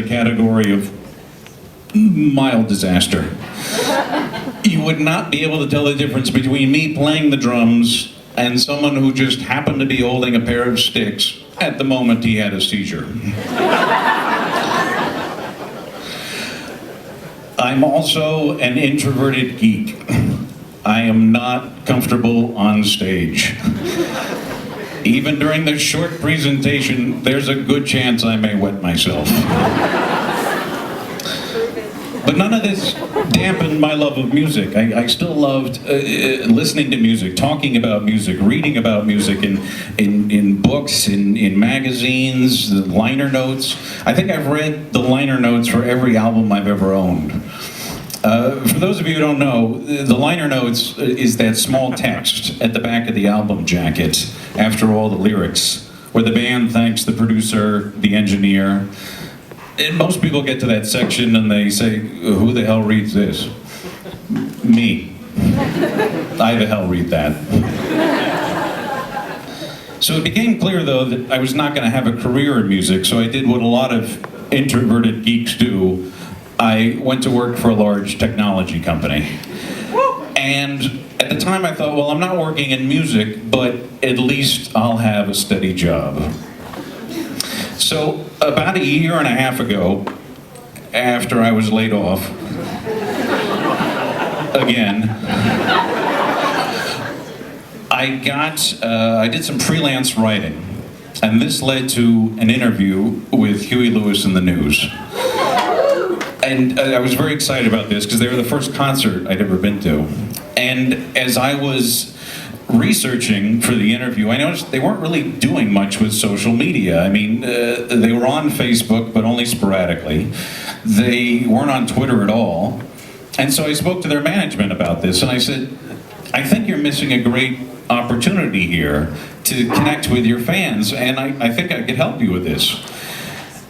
the category of mild disaster. You would not be able to tell the difference between me playing the drums and someone who just happened to be holding a pair of sticks at the moment he had a seizure. I'm also an introverted geek. I am not comfortable on stage. Even during the short presentation, there's a good chance I may wet myself. But none of this dampened my love of music. I still loved listening to music, talking about music, reading about music in books, in magazines, the liner notes. I think I've read the liner notes for every album I've ever owned. For those of you who don't know, the liner notes is that small text at the back of the album jacket after all the lyrics, where the band thanks the producer, the engineer. And most people get to that section and they say, who the hell reads this? Me. I the hell read that. So it became clear, though, that I was not going to have a career in music, so I did what a lot of introverted geeks do. I went to work for a large technology company. And at the time I thought, well, I'm not working in music, but at least I'll have a steady job. So about a year and a half ago, after I was laid off, again, I did some freelance writing, and this led to an interview with Huey Lewis and the News. And I was very excited about this because they were the first concert I'd ever been to. And as I was researching for the interview, I noticed they weren't really doing much with social media. I mean, they were on Facebook, but only sporadically. They weren't on Twitter at all. And so I spoke to their management about this, and I said, I think you're missing a great opportunity here to connect with your fans, and I think I could help you with this.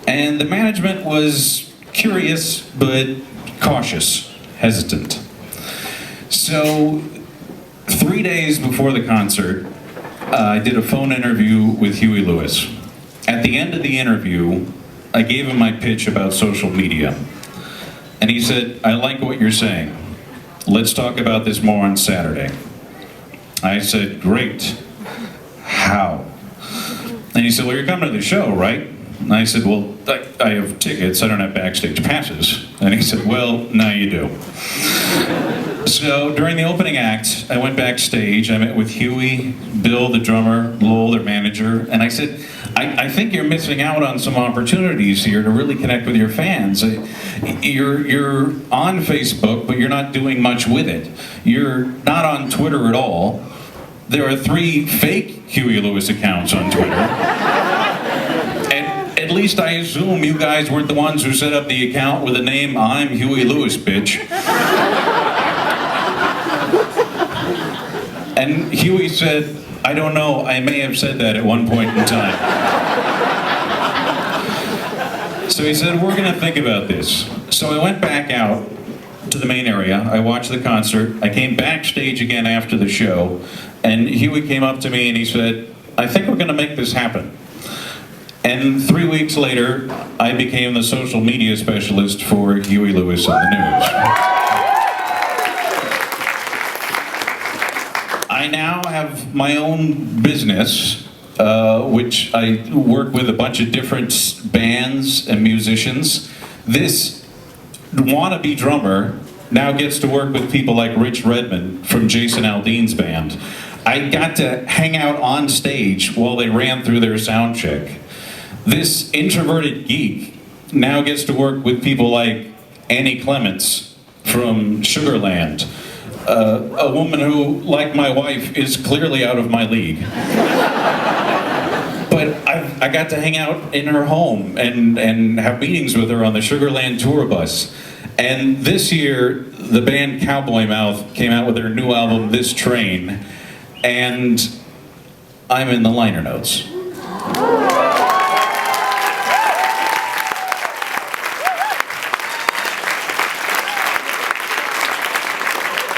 And the management was curious, but cautious, hesitant. So 3 days before the concert, I did a phone interview with Huey Lewis. At the end of the interview, I gave him my pitch about social media. And he said, I like what you're saying. Let's talk about this more on Saturday. I said, great. How? And he said, well, you're coming to the show, right? And I said, well, I have tickets, I don't have backstage passes. And he said, well, now you do. So during the opening act, I went backstage, I met with Huey, Bill, the drummer, Lowell, their manager, and I said, I think you're missing out on some opportunities here to really connect with your fans. You're on Facebook, but you're not doing much with it. You're not on Twitter at all. There are 3 fake Huey Lewis accounts on Twitter. At least I assume you guys weren't the ones who set up the account with the name, I'm Huey Lewis, bitch. And Huey said, I don't know, I may have said that at one point in time. So he said, we're gonna think about this. So I went back out to the main area, I watched the concert, I came backstage again after the show, and Huey came up to me and he said, I think we're gonna make this happen. And 3 weeks later, I became the social media specialist for Huey Lewis and the News. I now have my own business, which I work with a bunch of different bands and musicians. This wannabe drummer now gets to work with people like Rich Redmond from Jason Aldean's band. I got to hang out on stage while they ran through their sound check. This introverted geek now gets to work with people like Annie Clements from Sugarland, a woman who, like my wife, is clearly out of my league. But I got to hang out in her home and have meetings with her on the Sugarland tour bus. And this year, the band Cowboy Mouth came out with their new album, This Train, and I'm in the liner notes.